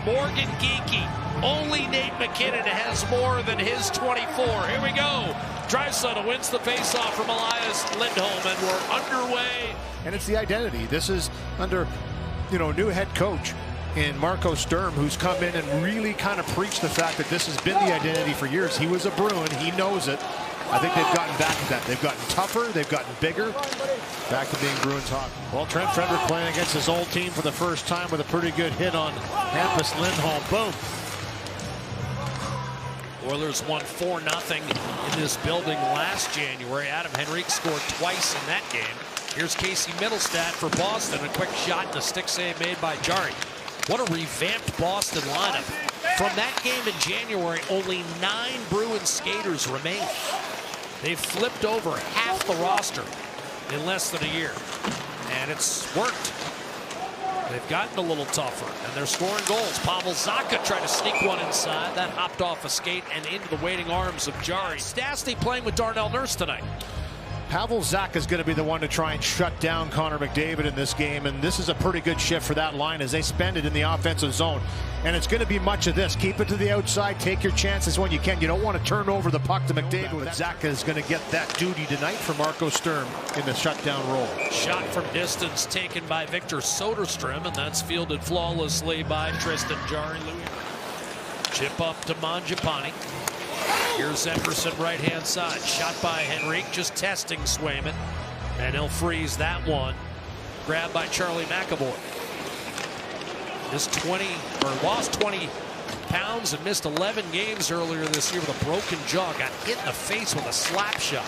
Morgan Geekie. Only Nate McKinnon has more than his 24. Here we go. Draisaitl wins the faceoff from Elias Lindholm, and we're underway. And it's the identity. This is under, new head coach in Marco Sturm, who's come in and really kind of preached the fact that this has been the identity for years. He was a Bruin. He knows it. I think they've gotten back to that. They've gotten tougher. They've gotten bigger. Back to being Bruins hockey. Well, Trent Frederick playing against his old team for the first time with a pretty good hit on Hampus Lindholm. Boom. Oilers won 4-0 in this building last January. Adam Henrique scored twice in that game. Here's Casey Middlestat for Boston. A quick shot and a stick save made by Jarry. What a revamped Boston lineup. From that game in January, only 9 Bruins skaters remain. They've flipped over half the roster in less than a year. And it's worked. They've gotten a little tougher, and they're scoring goals. Pavel Zacha tried to sneak one inside. That hopped off a skate and into the waiting arms of Jarry. Stastny playing with Darnell Nurse tonight. Pavel Zacha is going to be the one to try and shut down Connor McDavid in this game, and this is a pretty good shift for that line as they spend it in the offensive zone. And it's going to be much of this. Keep it to the outside. Take your chances when you can. You don't want to turn over the puck to McDavid. But Zacha is going to get that duty tonight for Marco Sturm in the shutdown role. Shot from distance taken by Victor Soderstrom, and that's fielded flawlessly by Tristan Jarry. Chip up to Mangiapane. Here's Emerson right-hand side. Shot by Henrique, just testing Swayman. And he'll freeze that one. Grabbed by Charlie McAvoy. Lost 20 pounds and missed 11 games earlier this year with a broken jaw. Got hit in the face with a slap shot.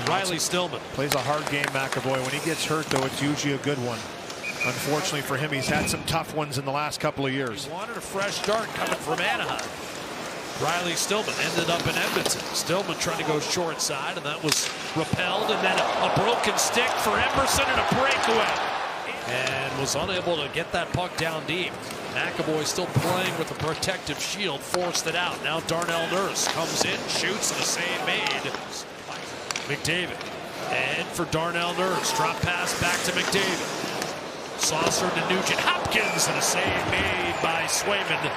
Riley Stillman. Plays a hard game, McAvoy. When he gets hurt, though, it's usually a good one. Unfortunately for him, he's had some tough ones in the last couple of years. He wanted a fresh start coming from Anaheim. Riley Stillman ended up in Edmonton. Stillman trying to go short side, and that was repelled, and then a broken stick for Emerson and a breakaway. And was unable to get that puck down deep. McAvoy still playing with the protective shield, forced it out. Now Darnell Nurse comes in, shoots, and a save made. McDavid. And for Darnell Nurse, drop pass back to McDavid. Saucer to Nugent-Hopkins, and a save made by Swayman.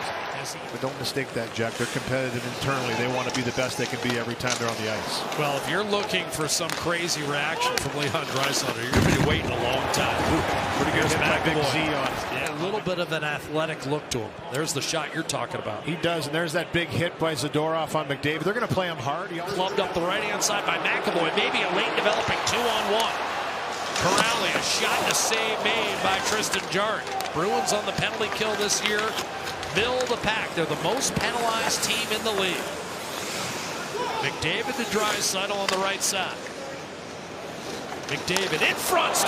But don't mistake that, Jack. They're competitive internally. They want to be the best they can be every time they're on the ice. Well, if you're looking for some crazy reaction from Leon Draisaitl, you're going to be waiting a long time. Pretty good. Big Z on. Yeah, a little bit of an athletic look to him. There's the shot you're talking about. He does, and there's that big hit by Zadorov on McDavid. They're going to play him hard. He clubbed up the right-hand side by McAvoy. Maybe a late developing 2-on-1. Corrali, a shot and a save made by Tristan Jarry. Bruins on the penalty kill this year. Middle of the pack. They're the most penalized team in the league. McDavid to Draisaitl on the right side. McDavid in front.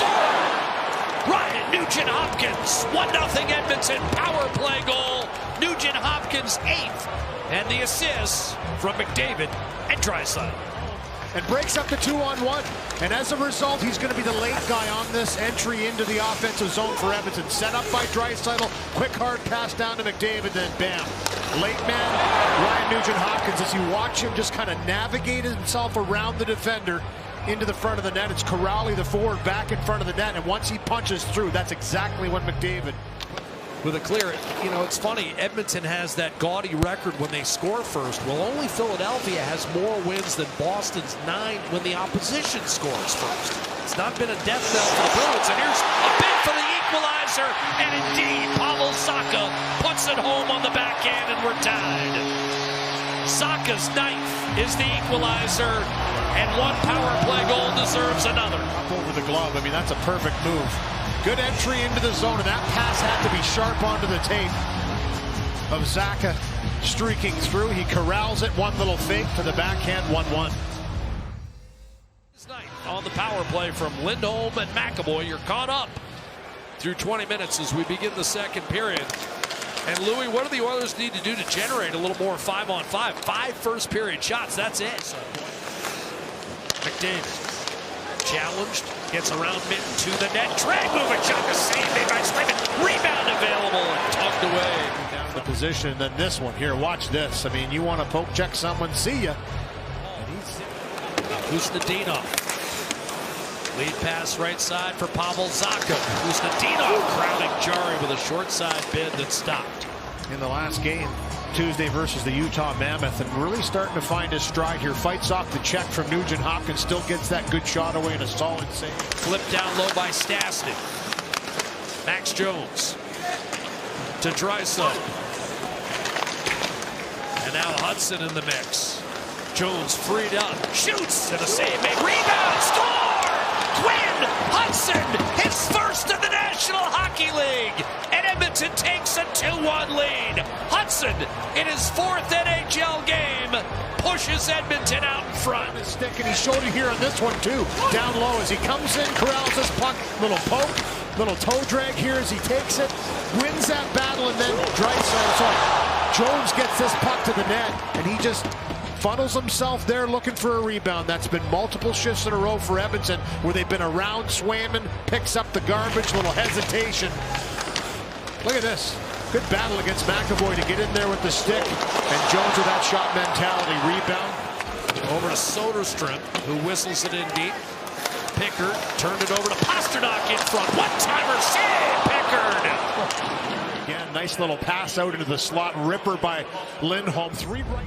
Ryan Nugent-Hopkins. 1-0 Edmonton power play goal. Nugent-Hopkins 8th. And the assist from McDavid and Draisaitl. And breaks up the 2-on-1. And as a result, he's going to be the late guy on this entry into the offensive zone for Edmonton. Set up by Draisaitl. Quick hard pass down to McDavid, then bam. Late man, Ryan Nugent-Hopkins, as you watch him just kind of navigate himself around the defender into the front of the net. It's Corrali, the forward, back in front of the net. And once he punches through, that's exactly what McDavid. With a clear, it's funny, Edmonton has that gaudy record when they score first. Well, only Philadelphia has more wins than Boston's 9 when the opposition scores first. It's not been a death knell for the Bruins, and here's a bid for the equalizer, and indeed, Pavel Zacha puts it home on the backhand, and we're tied. Zacha's 9th is the equalizer, and one power play goal deserves another. Up over the glove, I mean, that's a perfect move. Good entry into the zone, and that pass had to be sharp onto the tape of Zacha streaking through. He corrals it, one little fake to the backhand, 1-1. On the power play from Lindholm and McAvoy, you're caught up through 20 minutes as we begin the second period. And Louis, what do the Oilers need to do to generate a little more 5-on-5? 5 first period shots, that's it. McDavid. Challenged, gets around mitten to the net. Drag move, a shot, the save made by Swayman. Rebound available and tucked away. Down the position, then this one here. Watch this. I mean, you want to poke check someone, see ya. Kusnedinov. Lead pass right side for Pavel Zacha. Kusnedinov crowding Jarry with a short side bid that stopped. in the last game, Tuesday versus the Utah Mammoth, and really starting to find his stride here. Fights off the check from Nugent-Hopkins, still gets that good shot away and a solid save. Flipped down low by Stastny. Max Jones to Draisaitl. And now Hutson in the mix. Jones freed up, shoots, and a save made. Rebound, score! Quinn Hutson, his first in the National Hockey League. And Edmonton takes a 2-1 lead. Hutson, in his 4th NHL game, pushes Edmonton out in front. His stick, and he showed it here on this one too. Down low as he comes in, corrals his puck, little poke, little toe drag here as he takes it, wins that battle, and then Jones gets this puck to the net, and he just funnels himself there looking for a rebound. That's been multiple shifts in a row for Edmonton where they've been around Swayman, picks up the garbage, little hesitation. Look at this. Good battle against McAvoy to get in there with the stick, and Jones with that shot mentality. Rebound. Over to Soderstrom, who whistles it in deep. Pickard turned it over to Pasternak in front. One-timer save, Pickard. Again, nice little pass out into the slot. Ripper by Lindholm. 3 right.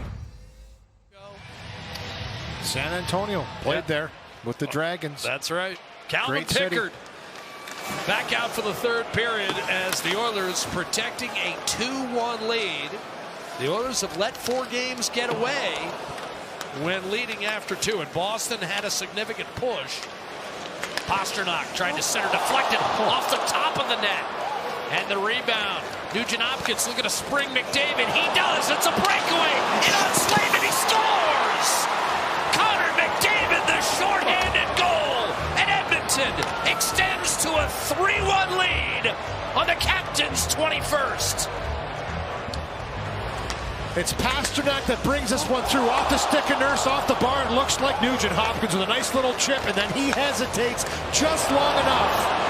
San Antonio played there with the Dragons. That's right. Calvin Great Pickard back out for the 3rd period as the Oilers protecting a 2-1 lead. The Oilers have let 4 games get away when leading after 2, and Boston had a significant push. Pasternak tried to center, deflected off the top of the net. And the rebound. Nugent-Hopkins looking to spring McDavid. He does. It's a breakaway. In on Slavin. He scores! McDavid, the shorthanded goal, and Edmonton extends to a 3-1 lead on the captain's 21st. It's Pasternak that brings this one through off the stick of Nurse, off the bar. It looks like Nugent-Hopkins with a nice little chip, and then he hesitates just long enough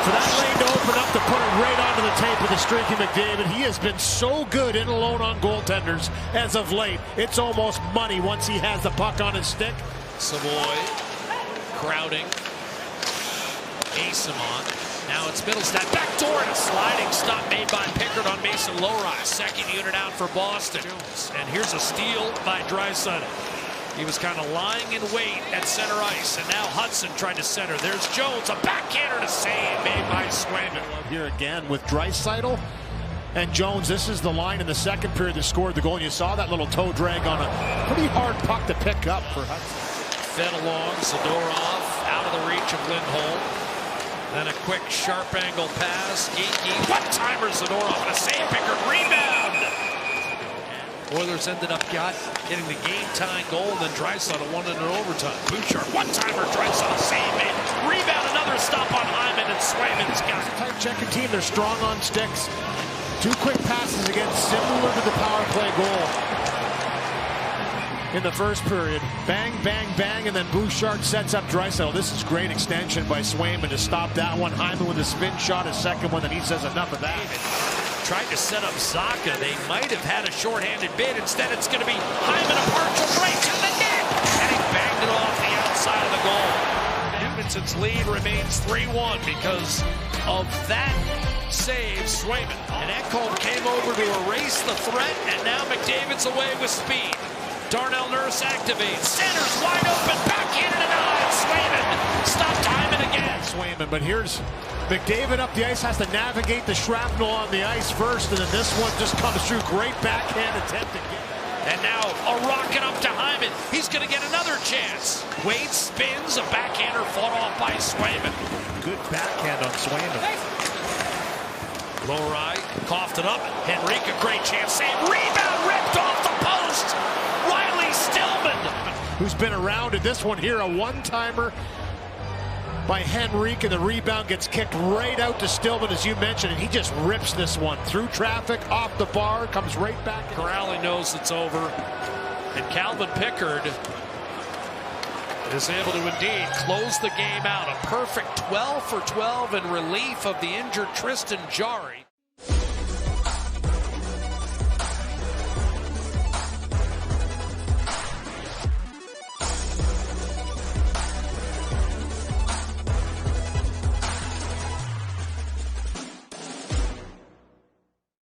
for that lane to open up to put it right onto the tape of the streaky McDavid. He has been so good in alone on goaltenders as of late. It's almost money once he has the puck on his stick. Savoy crowding. Asimon. Now it's Middlestat. Backdoor and a sliding stop made by Pickard on Mason Lohrei. 2nd unit out for Boston. And here's a steal by Draisaitl. He was kind of lying in wait at center ice, and now Hutson tried to center. There's Jones, a backhander to save made by Swayman. Here again with Draisaitl and Jones. This is the line in the 2nd period that scored the goal. And you saw that little toe drag on a pretty hard puck to pick up for Hutson. Fed along, Zadorov out of the reach of Lindholm. Then a quick sharp angle pass. Geeky, one-timer Zadorov, and a save. Pickard, rebound. Oilers ended up getting the game-tying goal, and then Draisaitl won it in overtime. Bouchard, one-timer, Draisaitl, save made. Rebound, another stop on Hyman, and Swayman's got it. Tight checking team, they're strong on sticks. 2 quick passes again, similar to the power play goal in the 1st period. Bang, bang, bang, and then Bouchard sets up Draisaitl. This is great extension by Swayman to stop that one. Hyman with a spin shot, a 2nd one, and he says enough of that. Tried to set up Zacha. They might have had a shorthanded bid. Instead, it's going to be Hyman, a partial break to the net. And he banged it off the outside of the goal. Edmonton's lead remains 3-1 because of that save, Swayman. And Ekholm came over to erase the threat, and now McDavid's away with speed. Darnell Nurse activates. Centers wide open. Backhand and denied. Swayman stopped Hyman again. Swayman, but here's McDavid up the ice, has to navigate the shrapnel on the ice first, and then this one just comes through. Great backhand attempt again. And now a rocket up to Hyman. He's going to get another chance. Wade spins. A backhander fought off by Swayman. Good backhand on Swayman. Lohrei coughed it up. Henrique, a great chance. Save. Rebound ripped off the post. Riley Stillman, who's been around in this one here, a one-timer by Henrique, and the rebound gets kicked right out to Stillman, as you mentioned, and he just rips this one through traffic, off the bar, comes right back. Corrali knows it's over, and Calvin Pickard is able to indeed close the game out. A perfect 12 for 12 in relief of the injured Tristan Jarry.